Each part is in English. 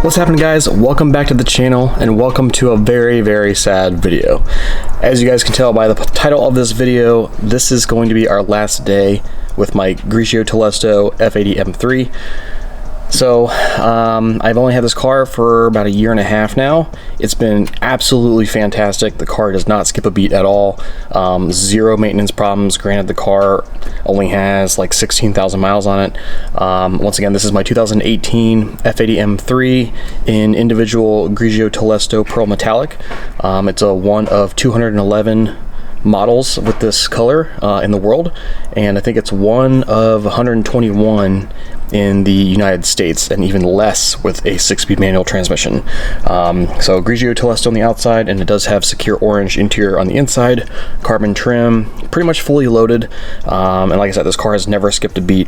What's happening, guys? Welcome back to the channel and welcome to a very sad video. As you guys can tell by the title of this video, this is going to be our last day with my Grigio Telesto F80 M3. So I've only had this car for about a year and a half now. It's been absolutely fantastic. The car does not skip a beat at all. Zero maintenance problems. Granted, the car only has like 16,000 miles on it. Once again, this is my 2018 F80 M3 in individual Grigio Telesto Pearl Metallic. It's a one of 211 models with this color in the world, and I think it's one of 121 in the United States, and even less with a 6-speed manual transmission. So Grigio Telesto on the outside, and it does have secure orange interior on the inside, carbon trim, pretty much fully loaded, and like I said, this car has never skipped a beat.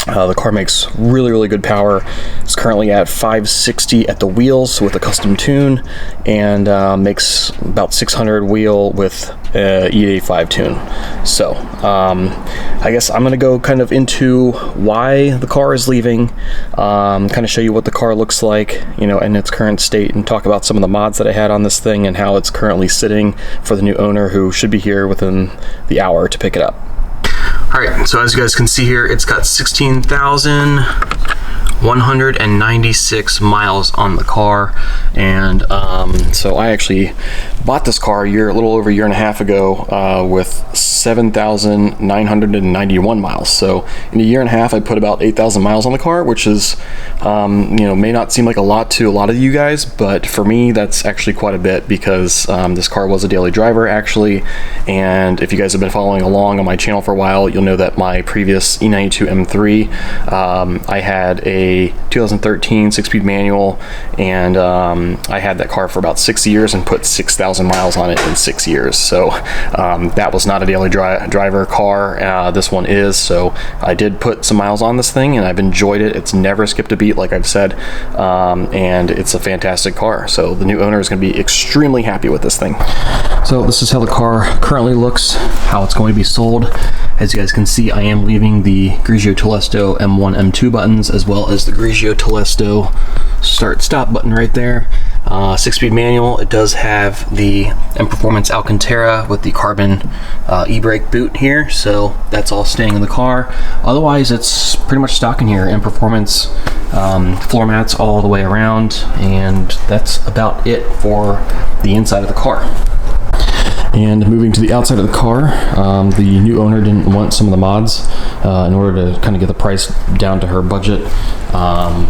The car makes really good power. It's currently at 560 at the wheels with a custom tune, and makes about 600 wheel with E85 tune. So I guess I'm gonna go kind of into why the car is leaving, kind of show you what the car looks like, you know, in its current state, and talk about some of the mods that I had on this thing and how it's currently sitting for the new owner, who should be here within the hour to pick it up. Alright, so as you guys can see here, it's got 16,196 miles on the car, and so I actually bought this car a little over a year and a half ago with 7,991 miles. So in a year and a half, I put about 8,000 miles on the car, which is, you know, may not seem like a lot to a lot of you guys, but for me, that's actually quite a bit, because this car was a daily driver actually. And if you guys have been following along on my channel for a while, you'll know that my previous E92 M3, I had a 2013 6-speed manual, and I had that car for about 6 years and put 6,000 miles on it in 6 years. So that was not a daily driver car. This one is. So I did put some miles on this thing, and I've enjoyed it. It's never skipped a beat, like I've said, and it's a fantastic car. So the new owner is going to be extremely happy with this thing. So this is how the car currently looks, how it's going to be sold. As you guys can see, I am leaving the Grigio Telesto M1, M2 buttons, as well as the Grigio Telesto start-stop button right there. 6-speed manual. It does have the M Performance Alcantara with the carbon e-brake boot here, so that's all staying in the car. Otherwise, it's pretty much stock in here. M Performance floor mats all the way around, and that's about it for the inside of the car. And moving to the outside of the car, the new owner didn't want some of the mods in order to kind of get the price down to her budget.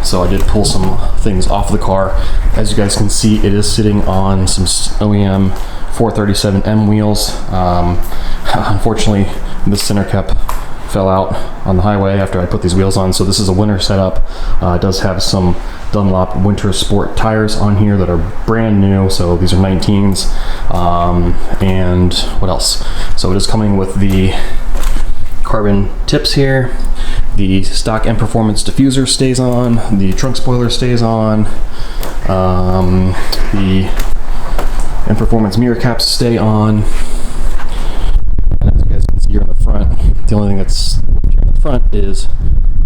So I did pull some things off the car. As you guys can see, it is sitting on some OEM 437M wheels. Unfortunately, this center cap fell out on the highway after I put these wheels on, so this is a winter setup. It does have some Dunlop Winter Sport tires on here that are brand new, so these are 19s. And what else? So it is coming with the carbon tips here. The stock M Performance diffuser stays on. The trunk spoiler stays on. The M Performance mirror caps stay on. And as you guys can see here in the front, the only thing that's here in the front is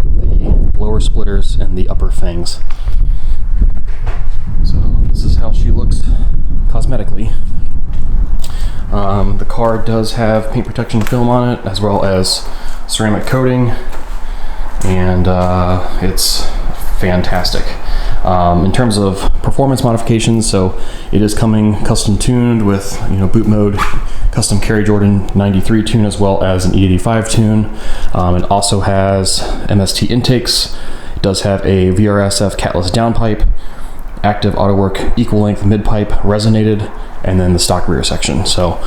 the lower splitters and the upper fangs. So this is how she looks cosmetically. The car does have paint protection film on it, as well as ceramic coating, and it's fantastic. In terms of performance modifications, so it is coming custom tuned with, you know, boot mode, custom Kerry Jordan 93 tune, as well as an E85 tune. It also has MST intakes. It does have a VRSF catless downpipe, active auto work equal length mid pipe resonated, and then the stock rear section. So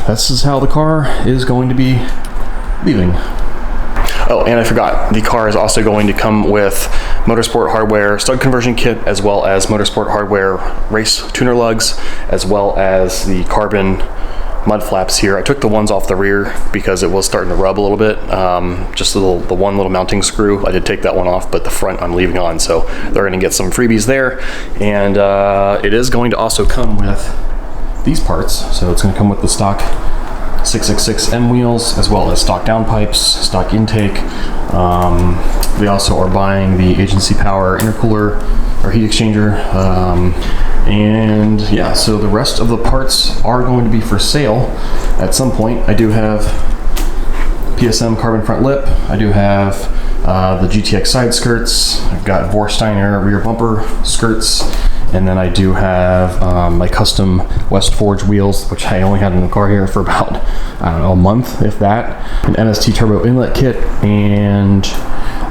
this is how the car is going to be leaving. Oh, and I forgot, the car is also going to come with Motorsport hardware stud conversion kit, as well as Motorsport hardware race tuner lugs, as well as the carbon mud flaps here. I took the ones off the rear because it was starting to rub a little bit. Just the one little mounting screw, I did take that one off, but the front I'm leaving on. So they're gonna get some freebies there. And it is going to also come with these parts. So it's gonna come with the stock 666M wheels, as well as stock downpipes, stock intake. We also are buying the agency power intercooler, or heat exchanger. And yeah, so the rest of the parts are going to be for sale at some point. I do have PSM carbon front lip. I do have the GTX side skirts. I've got Vorsteiner rear bumper skirts. And then I do have my custom West Forge wheels, which I only had in the car here for about, I don't know, a month, if that. An MST turbo inlet kit and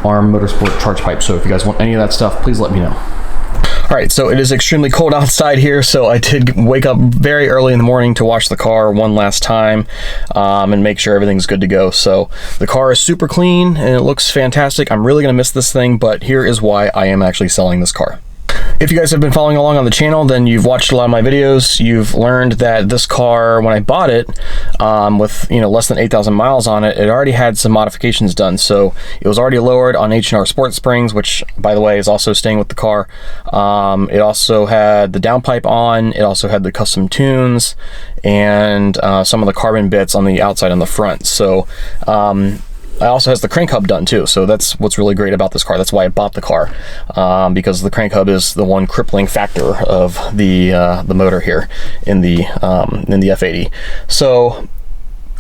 ARM Motorsport charge pipe. So if you guys want any of that stuff, please let me know. All right, so it is extremely cold outside here, so I did wake up very early in the morning to wash the car one last time and make sure everything's good to go. So the car is super clean and it looks fantastic. I'm really gonna miss this thing, but here is why I am actually selling this car. If you guys have been following along on the channel, then you've watched a lot of my videos. You've learned that this car, when I bought it, with less than 8,000 miles on it, it already had some modifications done. So it was already lowered on H&R Sport Springs, which, by the way, is also staying with the car. It also had the downpipe on. It also had the custom tunes and some of the carbon bits on the outside and the front. So it also has the crank hub done too, so that's what's really great about this car. That's why I bought the car, because the crank hub is the one crippling factor of the motor here in the F80. So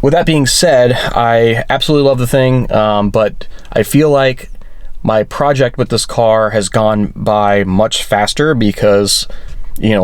with that being said, I absolutely love the thing, but I feel like my project with this car has gone by much faster because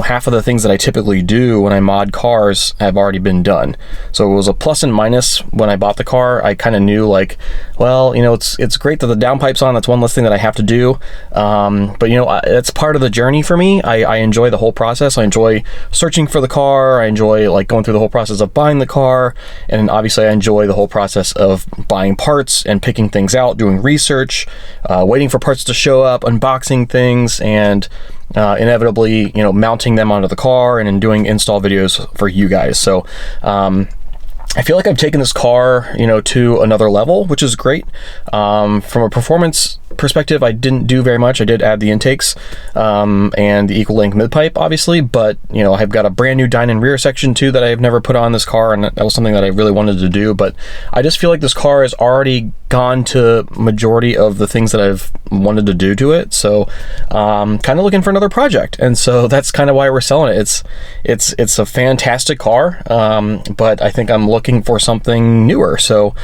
half of the things that I typically do when I mod cars have already been done. So it was a plus and minus when I bought the car. I kind of knew, like, well, it's great that the downpipe's on. That's one less thing that I have to do. But it's part of the journey for me. I enjoy the whole process. I enjoy searching for the car. I enjoy like going through the whole process of buying the car. And obviously I enjoy the whole process of buying parts and picking things out, doing research, waiting for parts to show up, unboxing things, and inevitably, mounting them onto the car and then doing install videos for you guys. So I feel like I've taken this car, to another level, which is great. From a performance perspective, I didn't do very much. I did add the intakes and the equal length mid pipe, obviously, but I've got a brand new dyno rear section too that I've never put on this car, and that was something that I really wanted to do. But I just feel like this car has already gone to majority of the things that I've wanted to do to it. So kind of looking for another project, and so that's kind of why we're selling it. It's a fantastic car, but I think I'm looking for something newer. So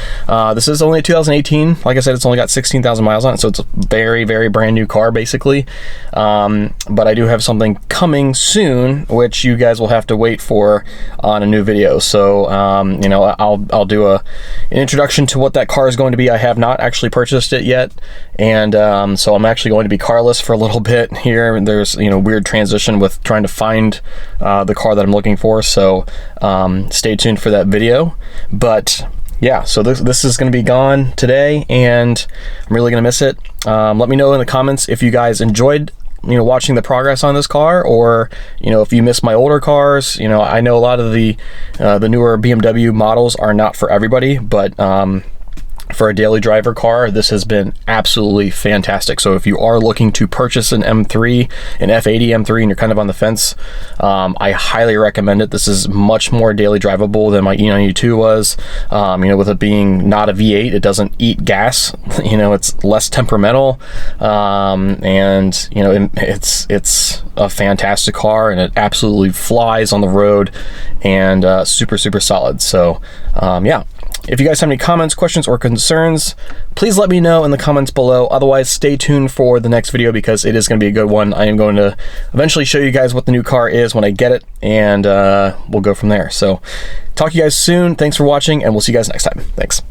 this is only a 2018. Like I said, it's only got 16,000 miles on it, so it's a very, very brand new car basically. But I do have something coming soon, which you guys will have to wait for on a new video. So I'll do an introduction to what that car is going to be. I have not actually purchased it yet, and so I'm actually going to be carless for a little bit here. There's weird transition with trying to find the car that I'm looking for, so stay tuned for that video. But yeah, so this is going to be gone today, and I'm really going to miss it. Let me know in the comments if you guys enjoyed watching the progress on this car, or if you miss my older cars. I know a lot of the newer BMW models are not for everybody, but for a daily driver car, this has been absolutely fantastic. So if you are looking to purchase an M3, an F80 M3, and you're kind of on the fence, I highly recommend it. This is much more daily drivable than my E92 was. With it being not a V8, it doesn't eat gas. It's less temperamental, and it's a fantastic car, and it absolutely flies on the road, and super, super solid. So yeah. If you guys have any comments, questions, or concerns, please let me know in the comments below. Otherwise, stay tuned for the next video because it is going to be a good one. I am going to eventually show you guys what the new car is when I get it, and we'll go from there. So talk to you guys soon. Thanks for watching, and we'll see you guys next time. Thanks.